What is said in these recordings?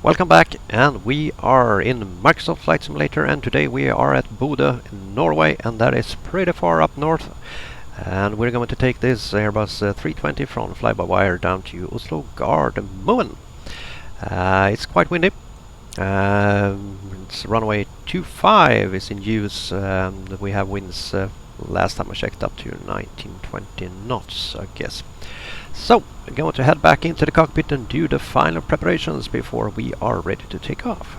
Welcome back, and we are in Microsoft Flight Simulator, and today we are at Bodø in Norway, and that is pretty far up north. And we're going to take this Airbus 320 from flybywire down to Oslo Gardermoen. It's quite windy. It's runway 25 is in use, and we have winds, last time I checked, up to 19-20 knots, I guess. So, we're going to head back into the cockpit and do the final preparations before we are ready to take off.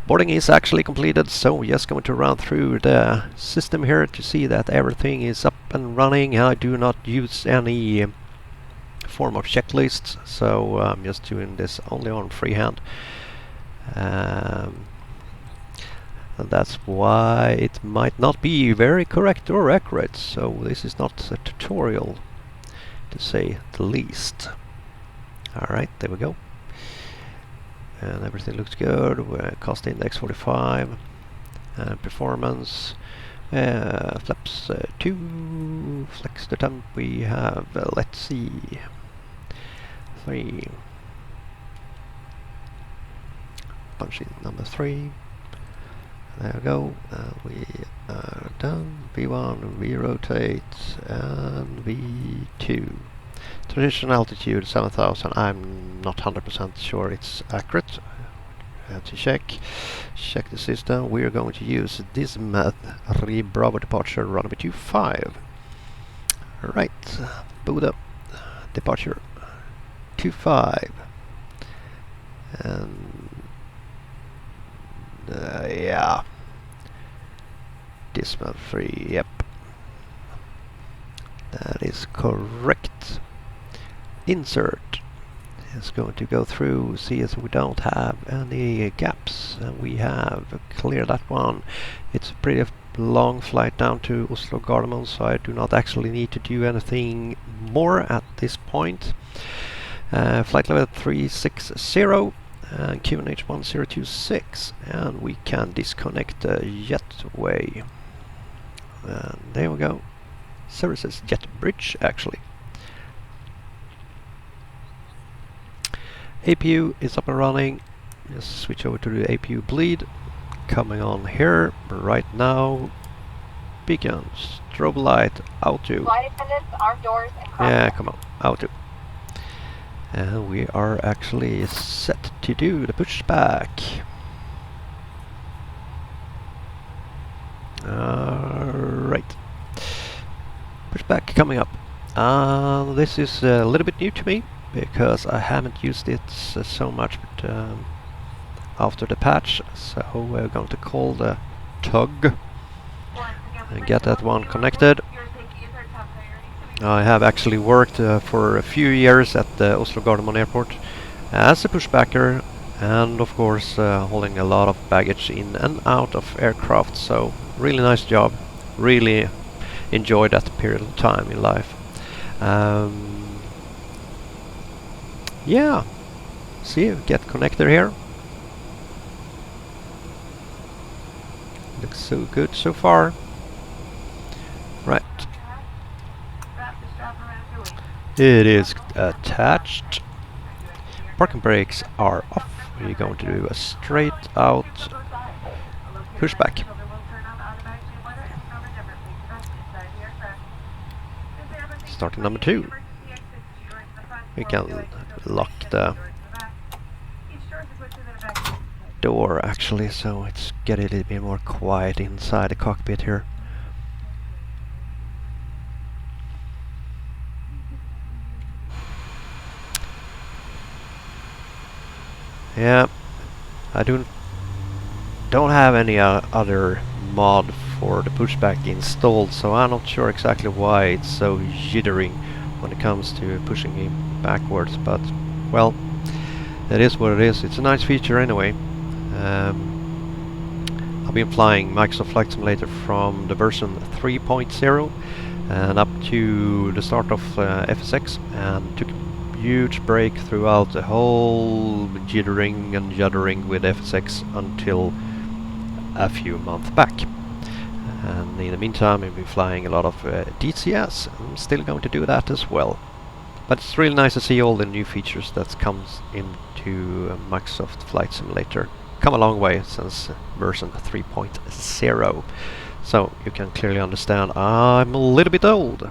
Boarding is actually completed, so we're just going to run through the system here to see that everything is up and running. I do not use any form of checklist, so I'm just doing this only on freehand. And that's why it might not be very correct or accurate, so this is not a tutorial, to say the least. Alright, there we go. And everything looks good. Cost index 45. Performance. Flaps 2. Flex the temp. We have, let's see, 3. Punch in number 3. There we go. We are done. V1, we rotate, and V2. Transition altitude 7000. I'm not 100% sure it's accurate. I have to check the system. We are going to use this math. Bravo departure runway 25. Right, Bodø departure 25. And yeah, decimal 3, yep, that is correct. Insert is going to go through, see if we don't have any gaps, and we have cleared that one. It's a pretty long flight down to Oslo Gardermoen, so I do not actually need to do anything more at this point. Flight level 360 and QNH 1026, and we can disconnect the jetway. And there we go. Services jet bridge, actually. APU is up and running. Just switch over to the APU bleed. Coming on here right now. Beacons, strobe light, auto. Flight attendants, arm doors, and yeah, come on, auto. And we are actually set to do the pushback. Right. Pushback coming up. This is a little bit new to me because I haven't used it so much after the patch. So we're going to call the tug and get that one connected. I have actually worked for a few years at the Oslo Gardermoen airport as a pushbacker, and of course hauling a lot of baggage in and out of aircraft, so really nice job. Really enjoyed that period of time in life. Yeah, see, get connected here. Looks so good so far. Right. It is attached. Parking brakes are off. We're going to do a straight out pushback. Starting number 2. We can lock the door actually, so it's getting a little bit more quiet inside the cockpit here. Yeah, I don't have any other mod for the pushback installed, so I'm not sure exactly why it's so jittering when it comes to pushing him backwards, but well, it is what it is. It's a nice feature anyway. I've been flying Microsoft Flight Simulator from the version 3.0 and up to the start of FSX, and took huge break throughout the whole jittering and juddering with FSX until a few months back. And in the meantime I've been flying a lot of DCS. I'm still going to do that as well. But it's really nice to see all the new features that comes into Microsoft Flight Simulator. Come a long way since version 3.0. So you can clearly understand I'm a little bit old.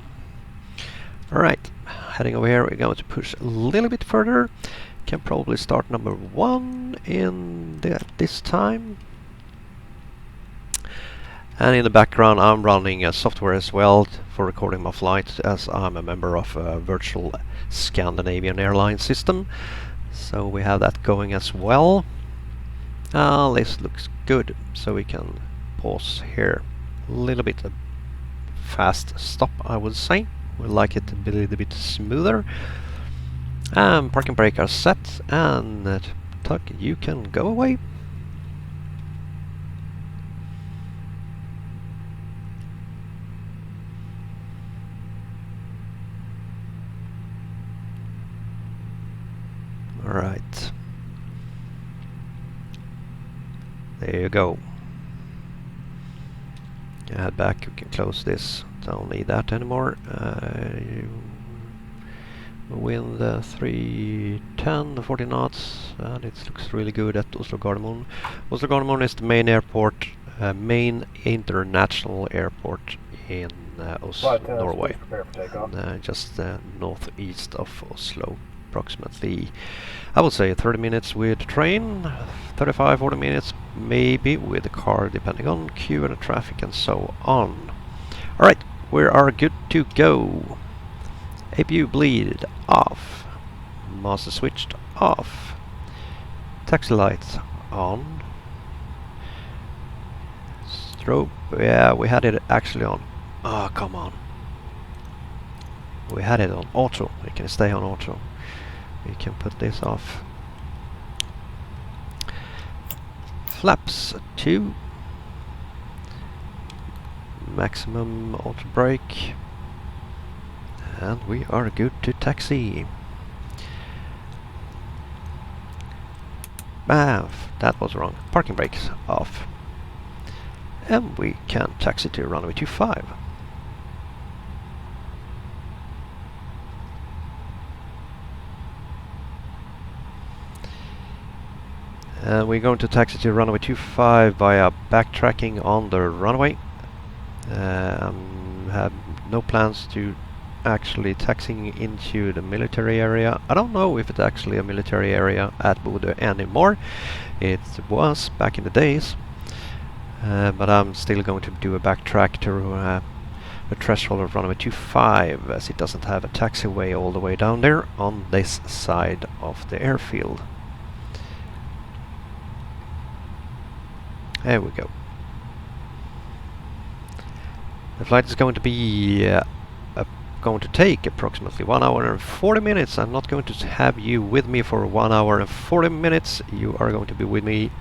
Alright, heading over here, we're going to push a little bit further. Can probably start number 1 in this time. And in the background I'm running software as well for recording my flight, as I'm a member of a virtual Scandinavian airline system. So we have that going as well. This looks good, so we can pause here. A little bit fast stop, I would say. We like it to be a little bit smoother. Parking brake are set, and Tug, you can go away. Alright. There you go. Head back, you can close this. Don't need that anymore. Wind 310, 40 knots, and it looks really good at Oslo Gardermoen. Oslo Gardermoen is the main airport, main international airport in Oslo, Norway, just northeast of Oslo. Approximately, I would say 30 minutes with train, 35-40 minutes maybe with the car, depending on queue and traffic and so on. Alright, we are good to go. APU bleed off, master switched off, taxi lights on, strobe, yeah, we had it actually on. Oh, come on. We had it on auto, we can stay on auto. We can put this off. Flaps 2. Maximum auto brake. And we are good to taxi. That was wrong. Parking brakes off. And we can taxi to runway 25. We're going to taxi to runway 25 via backtracking on the runway. Have no plans to actually taxiing into the military area. I don't know if it's actually a military area at Bodø anymore. It was back in the days. But I'm still going to do a backtrack to the threshold of runway 25, as it doesn't have a taxiway all the way down there on this side of the airfield. There we go. The flight is going to be going to take approximately 1 hour and 40 minutes. I'm not going to have you with me for 1 hour and 40 minutes. You are going to be with me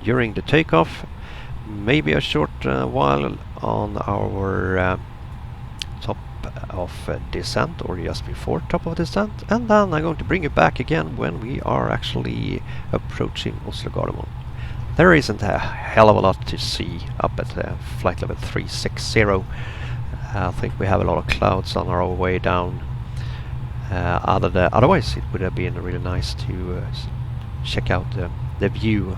during the takeoff. Maybe a short while on our top of descent, or just before top of descent. And then I'm going to bring you back again when we are actually approaching Oslo Gardermoen. There isn't a hell of a lot to see up at flight level 360. I think we have a lot of clouds on our way down. Otherwise, it would have been really nice to check out the view.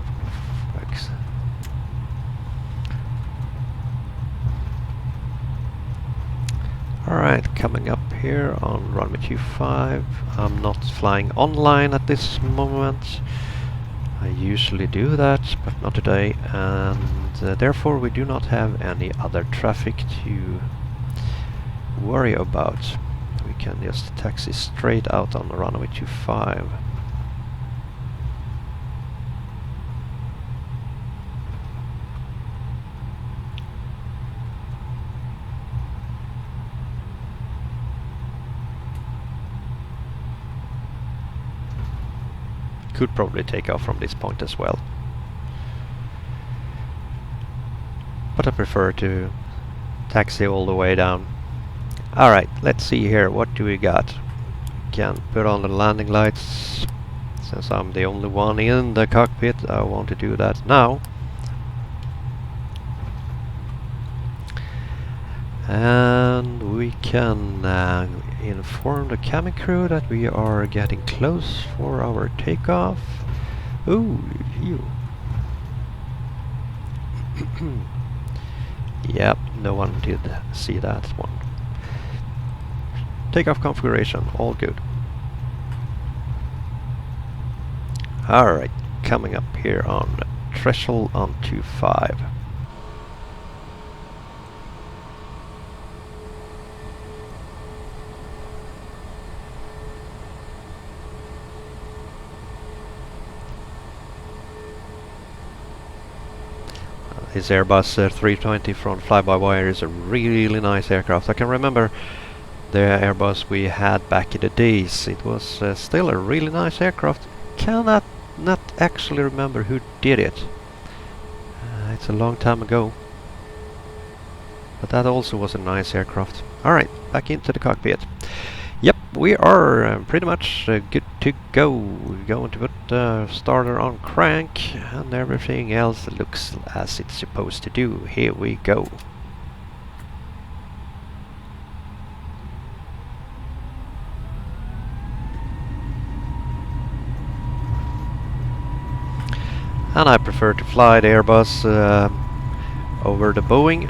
Alright, coming up here on runway 25. I'm not flying online at this moment. I usually do that, but not today, and therefore we do not have any other traffic to worry about. We can just taxi straight out on the runway 25. Could probably take off from this point as well, but I prefer to taxi all the way down. Alright, let's see here, what do we got? Can put on the landing lights. Since I'm the only one in the cockpit, I want to do that now. And we can inform the cabin crew that we are getting close for our takeoff. Ooh, phew. Yep, no one did see that one. Takeoff configuration, all good. Alright, coming up here on threshold on 25. This Airbus 320 from Fly-by-Wire is a really nice aircraft. I can remember the Airbus we had back in the days. It was still a really nice aircraft. Cannot not actually remember who did it. It's a long time ago. But that also was a nice aircraft. Alright, back into the cockpit. Yep, we are pretty much good to go. We're going to put the starter on crank and everything else looks as it's supposed to do. Here we go. And I prefer to fly the Airbus over the Boeing.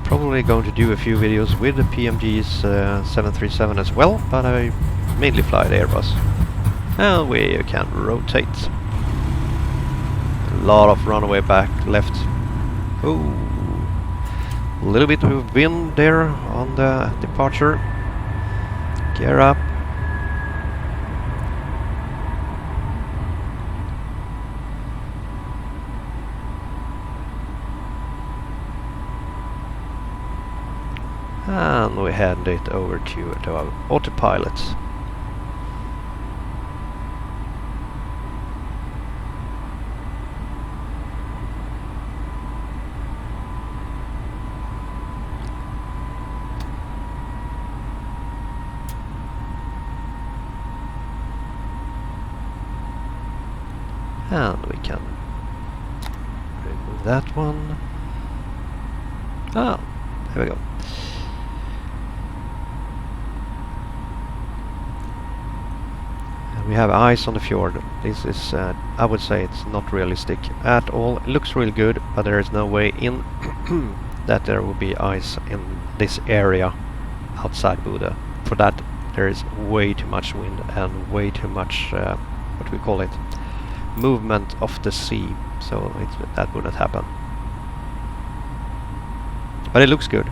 Probably going to do a few videos with the PMG's 737 as well, but I mainly fly the Airbus. And we can rotate. A lot of runway back left. Ooh, a little bit of wind there on the departure. Gear up. And we hand it over to our autopilot. And we can remove that one. Ah, there we go. We have ice on the fjord. This is, I would say, it's not realistic at all. It looks really good, but there is no way in that there will be ice in this area outside Bodø. For that, there is way too much wind and way too much, what we call it, movement of the sea. So that wouldn't happen. But it looks good.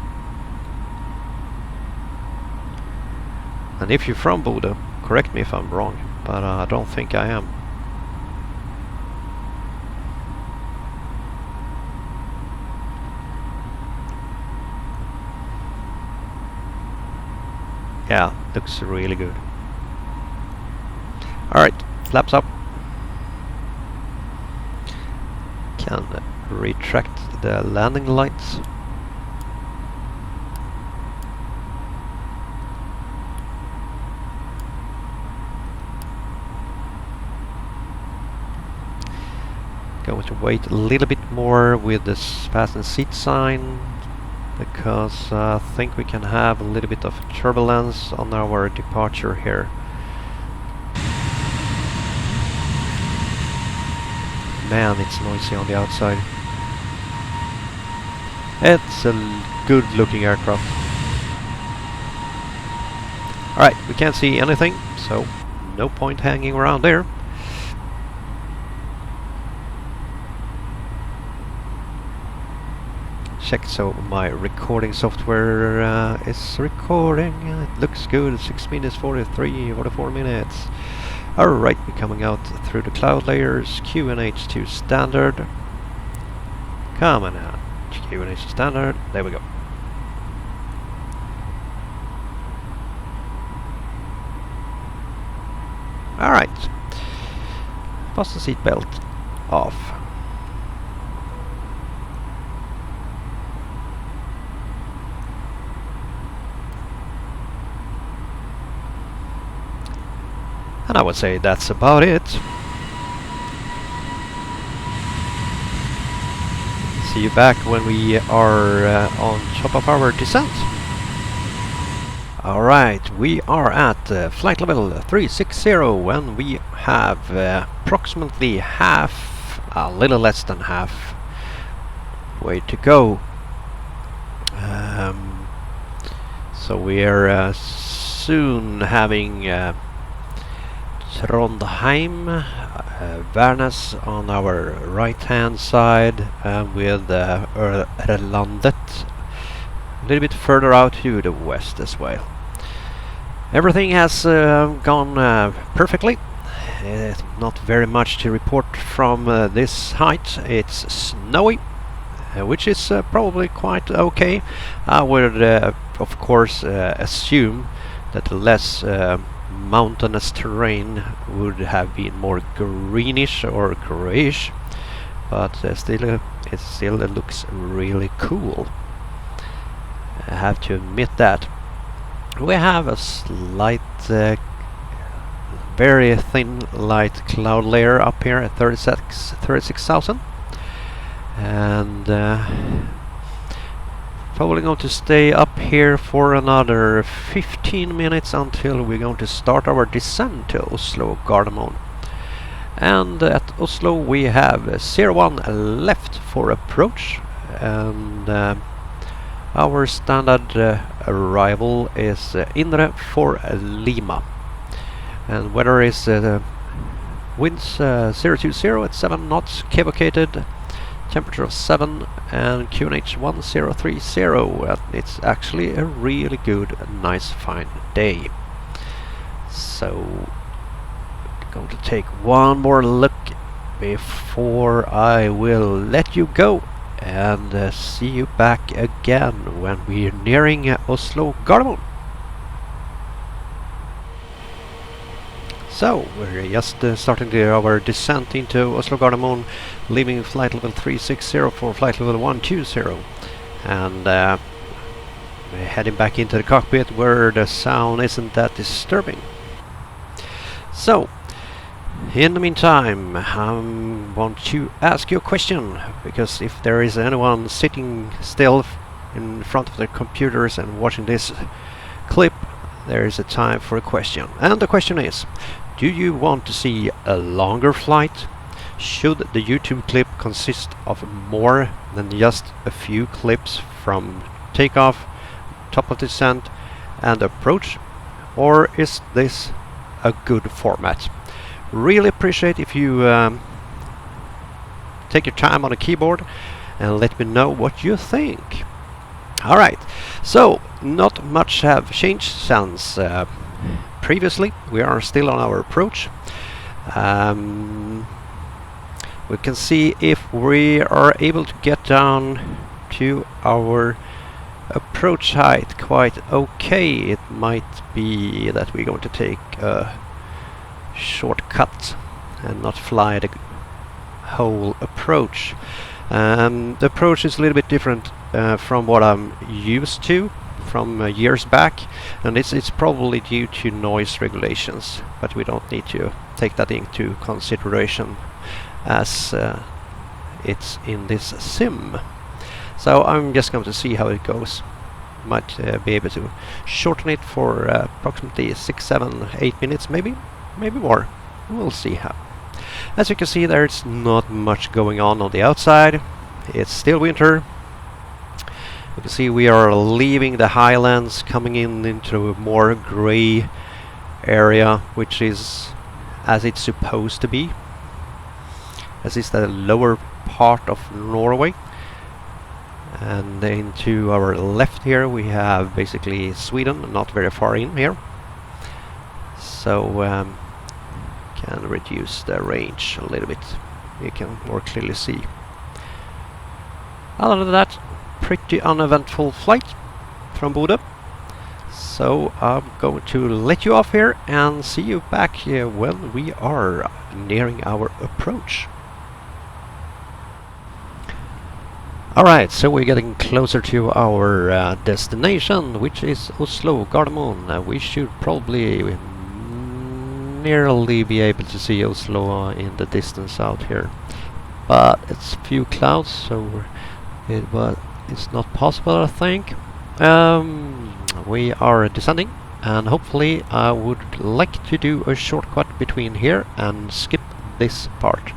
And if you're from Bodø, correct me if I'm wrong, but I don't think I am. Yeah, looks really good. Alright, flaps up. Can retract the landing lights. Going to wait a little bit more with this fasten seat sign, because I think we can have a little bit of turbulence on our departure here. Man, it's noisy on the outside. It's a good looking aircraft. Alright, we can't see anything, so no point hanging around there. Check so my recording software is recording. It looks good. 6 minutes 44 minutes. Alright, we're coming out through the cloud layers. QNH to standard. Coming out. QNH to standard. There we go. Alright. Fasten seat belt off. And I would say that's about it. See you back when we are on top of our descent. Alright, we are at flight level 360 and we have approximately half, a little less than half way to go. So we are soon having Trondheim, Værnes on our right hand side, with Ørlandet a little bit further out to the west as well. Everything has gone perfectly. Not very much to report from this height. It's snowy, which is probably quite okay. I would of course assume that the less mountainous terrain would have been more greenish or grayish, but still it still looks really cool. I have to admit that. We have a slight, very thin light cloud layer up here at 36,000, and probably going to stay up here for another 15 minutes until we're going to start our descent to Oslo Gardermoen. And at Oslo we have 01 left for approach, and our standard arrival is Indre for Lima. And weather is winds 020 at 7 knots, cavalcated, temperature of 7, and QNH 1030. And it's actually a really good, nice, fine day. So, going to take one more look before I will let you go, and see you back again when we're nearing Oslo Gardermoen. So we're just starting our descent into Oslo Gardermoen, leaving flight level 360 for flight level 120, and we're heading back into the cockpit where the sound isn't that disturbing. So in the meantime, I want to ask you a question, because if there is anyone sitting still in front of their computers and watching this clip, there is a time for a question. And the question is, do you want to see a longer flight? Should the YouTube clip consist of more than just a few clips from takeoff, top of descent and approach? Or is this a good format? Really appreciate if you take your time on the keyboard and let me know what you think. Alright, so not much have changed since previously. We are still on our approach. We can see if we are able to get down to our approach height quite okay. It might be that we're going to take a shortcut and not fly the whole approach. The approach is a little bit different from what I'm used to from years back, and it's probably due to noise regulations, but we don't need to take that into consideration as it's in this sim. So I'm just going to see how it goes. Might be able to shorten it for approximately 6, 7, 8 minutes, maybe more. We'll see how. As you can see, there's not much going on the outside. It's still winter. You can see we are leaving the highlands, coming into a more grey area, which is as it's supposed to be, as is the lower part of Norway. And then to our left here we have basically Sweden, not very far in here. So can reduce the range a little bit. You can more clearly see. Other than that, pretty uneventful flight from Bodø. So I'm going to let you off here and see you back here when we are nearing our approach. Alright, so we're getting closer to our destination, which is Oslo Gardermoen. We should probably nearly be able to see Oslo in the distance out here, but it's few clouds, so it's not possible, I think. We are descending and hopefully I would like to do a shortcut between here and skip this part.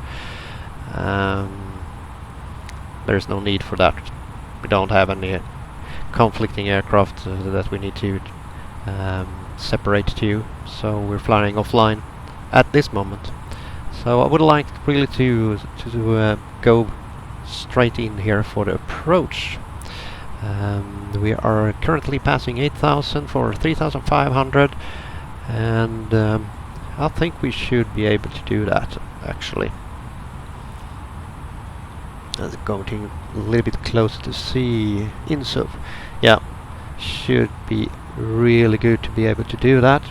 There's no need for that. We don't have any conflicting aircraft that we need to separate to, so we're flying offline at this moment. So I would like really to go straight in here for the approach. We are currently passing 8,000 for 3,500, and I think we should be able to do that actually. Let's go to a little bit closer to see INSOV. Yeah, should be really good to be able to do that.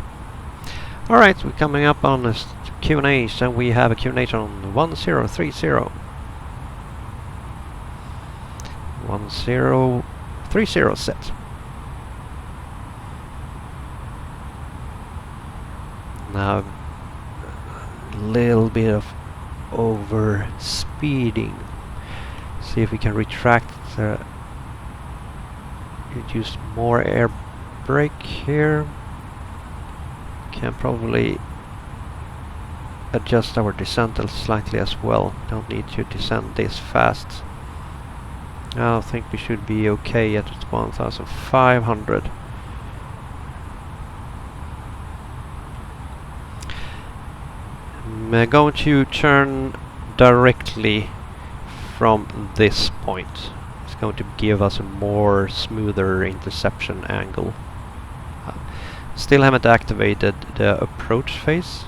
Alright, we're coming up on a Q&A, so we have a Q&A on 1030. 1030 set. Now, a little bit of over speeding. See if we can retract, use more air brake here. Can probably adjust our descent slightly as well. Don't need to descend this fast. I think we should be okay at 1,500. I'm going to turn directly from this point. It's going to give us a more smoother interception angle. Still haven't activated the approach phase.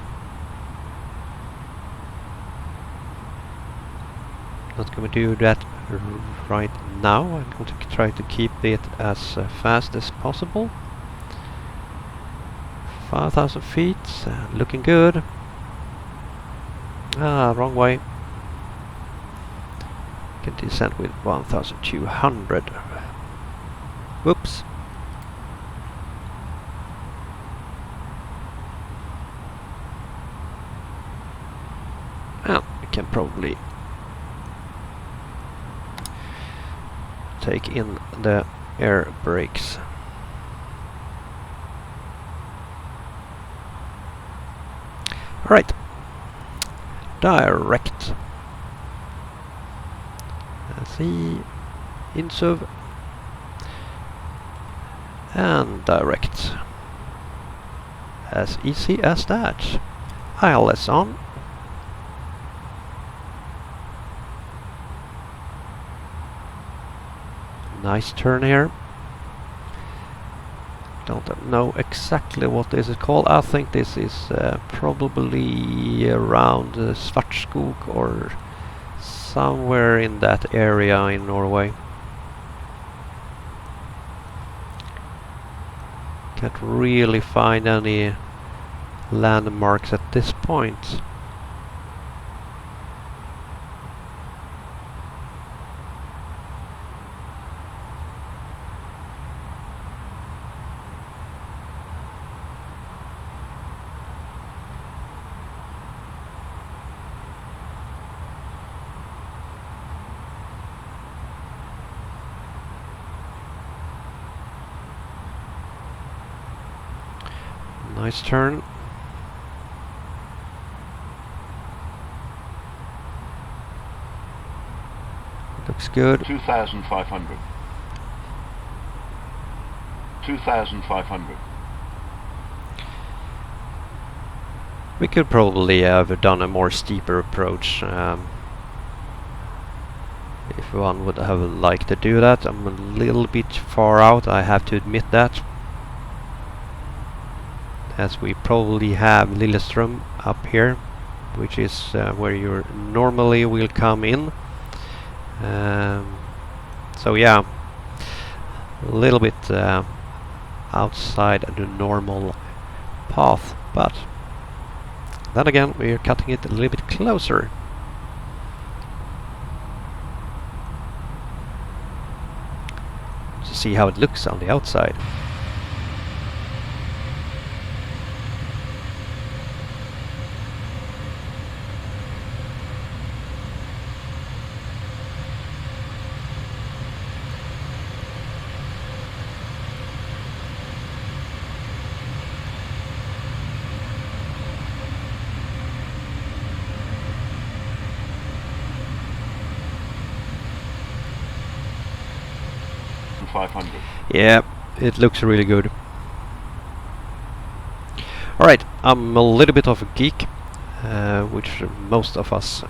Not going to do that right now. I'm going to try to keep it as fast as possible. 5,000 feet, looking good. Wrong way. Can descend with 1,200. Whoops. Well, we can probably take in the air brakes. Alright. Direct. Let's see. INSOV. And direct. As easy as that. ILS on. Nice turn here. Don't know exactly what this is called. I think this is probably around Svartskog or somewhere in that area in Norway. Can't really find any landmarks at this point. Nice turn. Looks good. 2,500. 2,500. We could probably have done a more steeper approach. If one would have liked to do that. I'm a little bit far out, I have to admit that. As we probably have Lillestrøm up here, which is where you normally will come in. So yeah, a little bit outside the normal path, but then again we are cutting it a little bit closer. To see how it looks on the outside. 2,500. Yeah, it looks really good. Alright, I'm a little bit of a geek, which most of us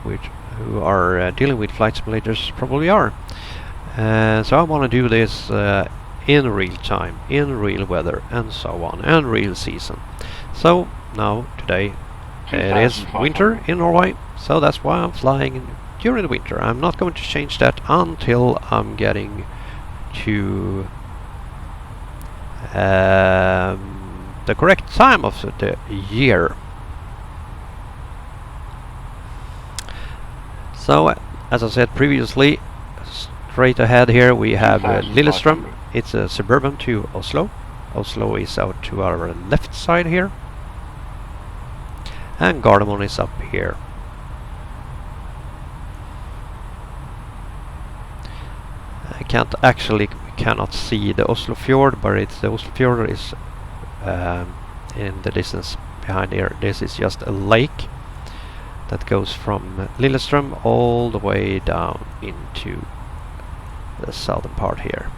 who are dealing with flight simulators probably are. So I want to do this in real time, in real weather, and so on, and real season. So now today it is winter in Norway, so that's why I'm flying during the winter. I'm not going to change that until I'm getting to the correct time of the year. So as I said previously, straight ahead here we have Lillestrøm. It's a suburban to Oslo. Oslo is out to our left side here, and Gardermoen is up here. I cannot see the Oslo fjord, but the Oslo fjord is in the distance behind here. This is just a lake that goes from Lillestrøm all the way down into the southern part here.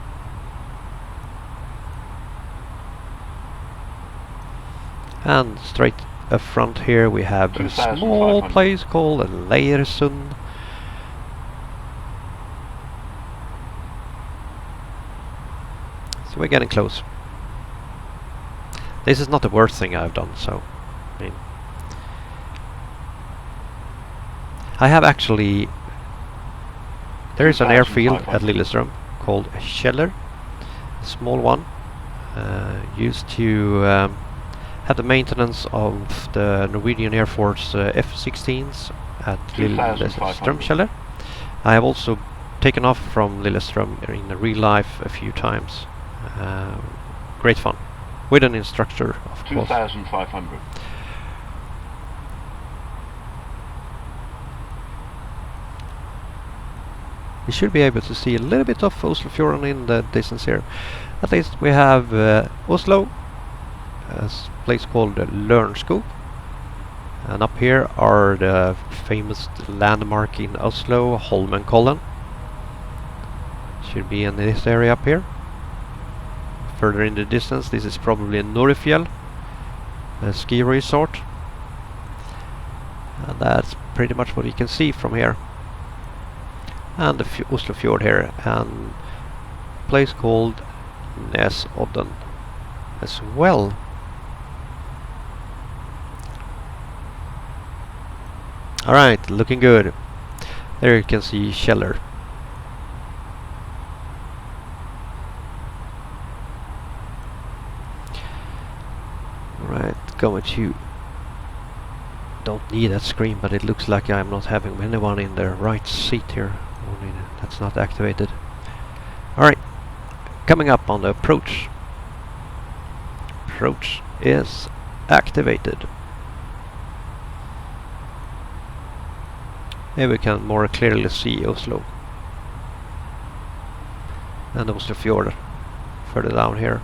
And straight up front here we have a small place called Leirsund. So we're getting close. This is not the worst thing I've done, so I mean, I have actually, there is an airfield at Lillestrøm called Kjeller, a small one, used to have the maintenance of the Norwegian Air Force F-16s at Lillestrøm Kjeller. I have also taken off from Lillestrøm in real life a few times. Great fun, with an instructor, of course. 2,500. You should be able to see a little bit of Oslo Fjorden in the distance here. At least we have Oslo, a place called Lørenskog, and up here are the famous landmark in Oslo, Holmenkollen. Should be in this area up here. Further in the distance, this is probably Norefjell, a ski resort, and that's pretty much what you can see from here. And the Oslo Fjord here, and a place called Nesodden as well. Alright, looking good. There you can see Kjeller. Alright, going to, don't need that screen, but it looks like I'm not having anyone in the right seat here. Only that's not activated. Alright, coming up on the approach. Approach is activated. Here we can more clearly see Oslo and the Oslo Fjord further down here.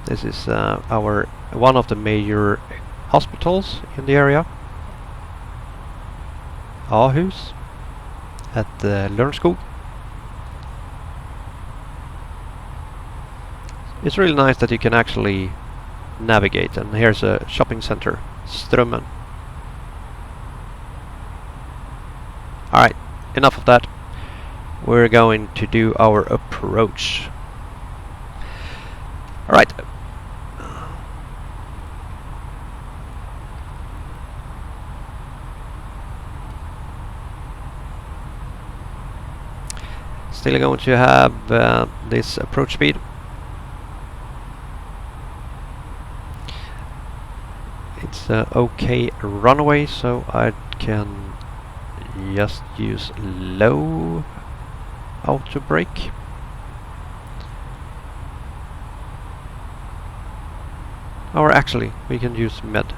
This is our one of the major hospitals in the area, Ahus at Lørenskog. It's really nice that you can actually navigate, and here's a shopping center, Strømmen. Alright, enough of that. We're going to do our approach. Alright. Still going to have this approach speed. It's okay runway, so I can just use low auto brake. Or actually, we can use med.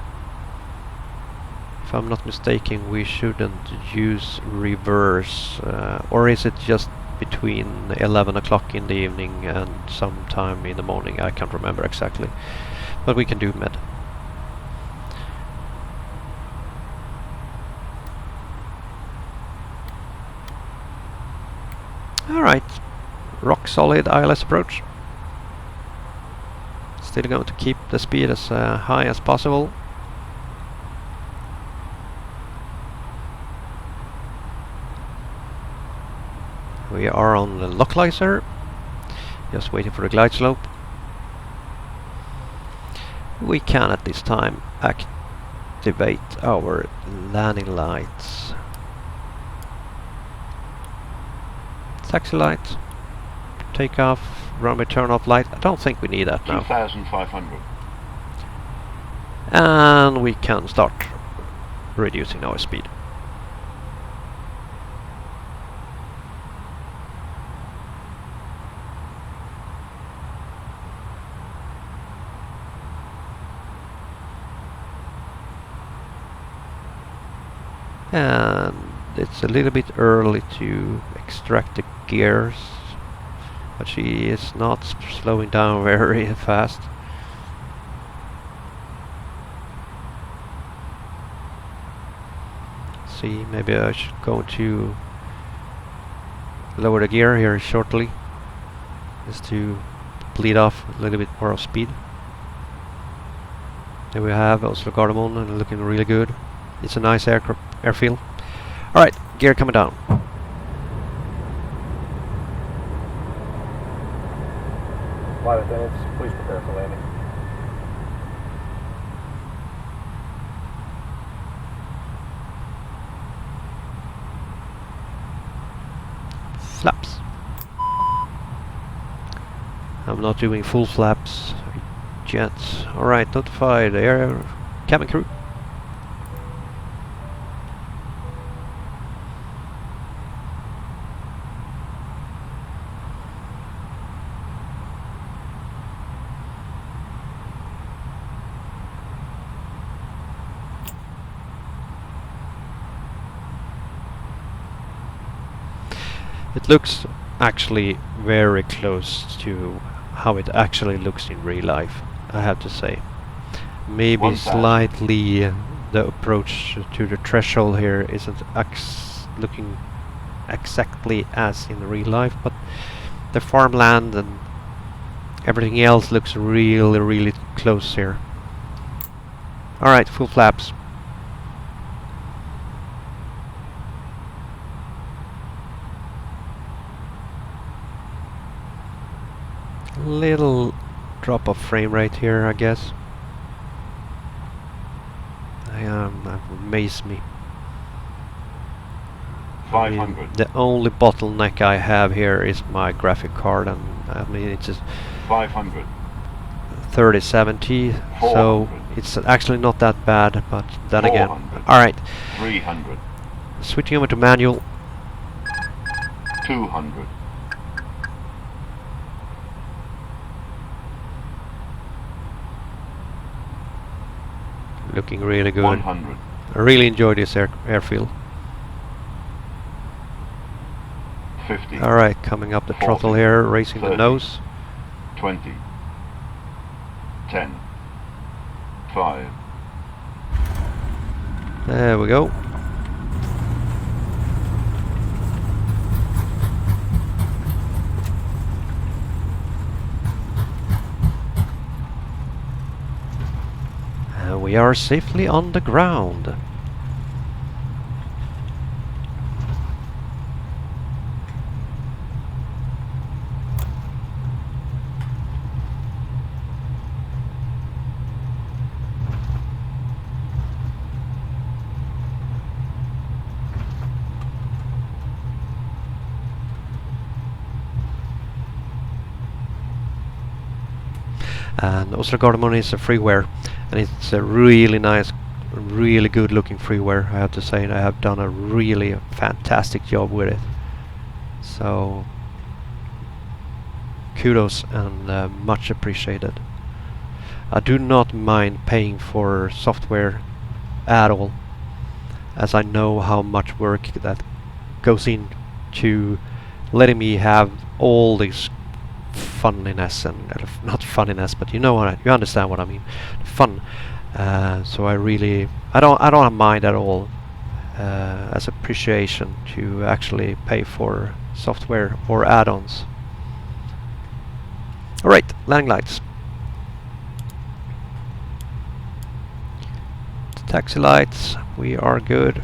If I'm not mistaken, we shouldn't use reverse. Or is it just between 11 o'clock in the evening and sometime in the morning? I can't remember exactly. But we can do med. Alright, rock solid ILS approach. Still going to keep the speed as high as possible. We are on the localizer, just waiting for the glide slope. We can at this time activate our landing lights. Taxi light, take off, runway turn off light. I don't think we need that now. 2,500. And we can start reducing our speed. And it's a little bit early to extract the gears, but she is not slowing down very fast. See, maybe I should go to lower the gear here shortly, just to bleed off a little bit more of speed. There we have Oslo Gardermoen, and looking really good. It's a nice airfield. Alright, gear coming down. Flight attendants, please prepare for landing. Flaps. I'm not doing full flaps yet. Alright, notify the air cabin crew. It looks actually very close to how it actually looks in real life, I have to say. Maybe slightly the approach to the threshold here isn't looking exactly as in real life, but the farmland and everything else looks really, really close here. Alright, full flaps. Little drop of frame rate here, I guess. That amazed me. 500. The only bottleneck I have here is my graphic card, and I mean it's just 500. 3070, so it's actually not that bad, but then again. 400. Alright, 300. switching over to manual. 200. Looking really good. 100. I really enjoy this airfield. 50. Alright, coming up the 40, throttle here, raising 30. the nose. 20. 10. 5. There we go. And we are safely on the ground. And Oslo Gardermoen is a freeware, and it's a really nice, really good looking freeware, I have to say. I have done a really fantastic job with it, so kudos and much appreciated. I do not mind paying for software at all, as I know how much work that goes into letting me have all this funniness, and not funniness, but you know what you understand what I mean, fun. So I don't mind at all as appreciation to actually pay for software or add-ons. Alright, landing lights. Taxi lights, we are good.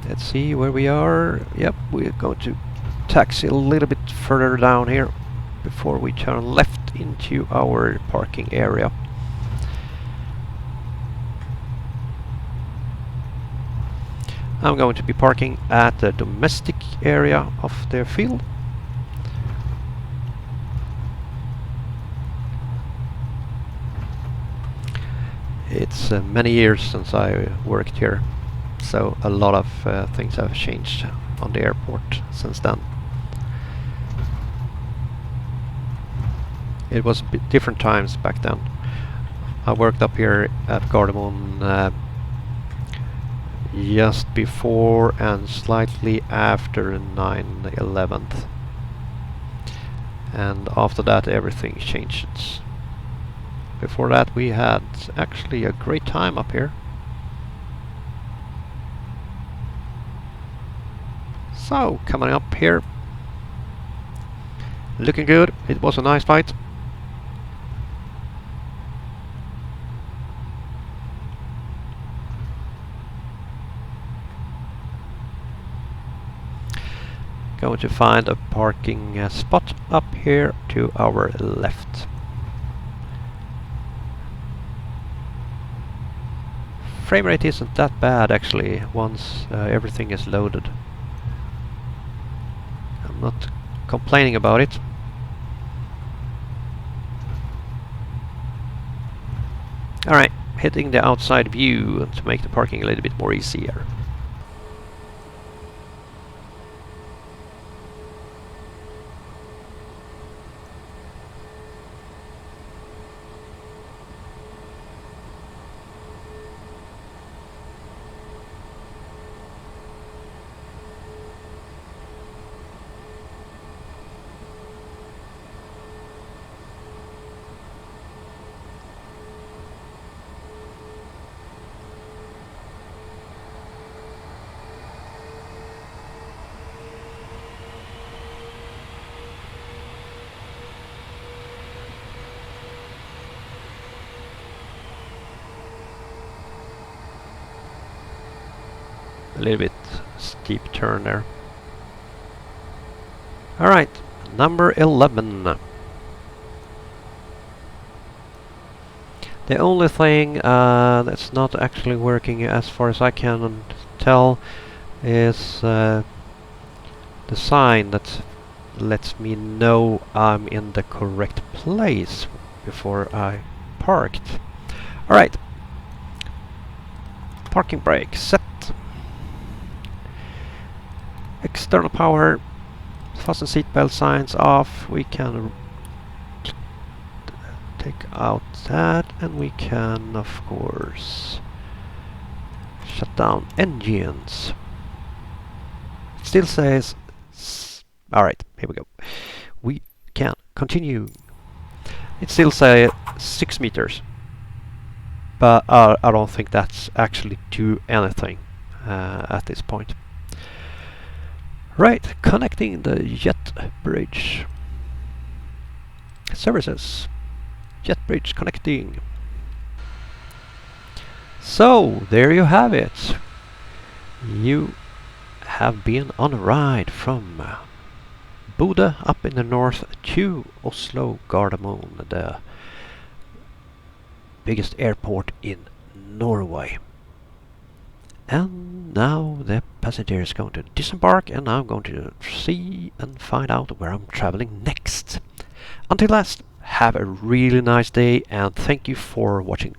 Let's see where we are. Yep, we're going to taxi a little bit further down here before we turn left into our parking area. I'm going to be parking at the domestic area of the field. It's many years since I worked here, so a lot of things have changed on the airport since then. It was a bit different times back then. I worked up here at Gardermoen just before and slightly after 9/11, and after that everything changed. Before that we had actually a great time up here. So, coming up here, looking good. It was a nice flight. Going to find a parking spot up here to our left. Frame rate isn't that bad actually once everything is loaded. I'm not complaining about it. Alright, hitting the outside view to make the parking a little bit more easier. A little bit steep turn there. Alright, number 11. The only thing that's not actually working as far as I can tell is the sign that lets me know I'm in the correct place before I parked. Alright, parking brake set. External power, fasten seatbelt signs off. We can take out that, and we can of course shut down engines. It still says alright, here we go. We can continue. It still says 6 meters, but I don't think that's actually do anything at this point. Right, connecting the jet bridge. Services. Jet bridge connecting. So, there you have it. You have been on a ride from Bodø up in the north to Oslo Gardermoen, the biggest airport in Norway. And now the passenger is going to disembark, and I'm going to see and find out where I'm traveling next. Until last, have a really nice day, and thank you for watching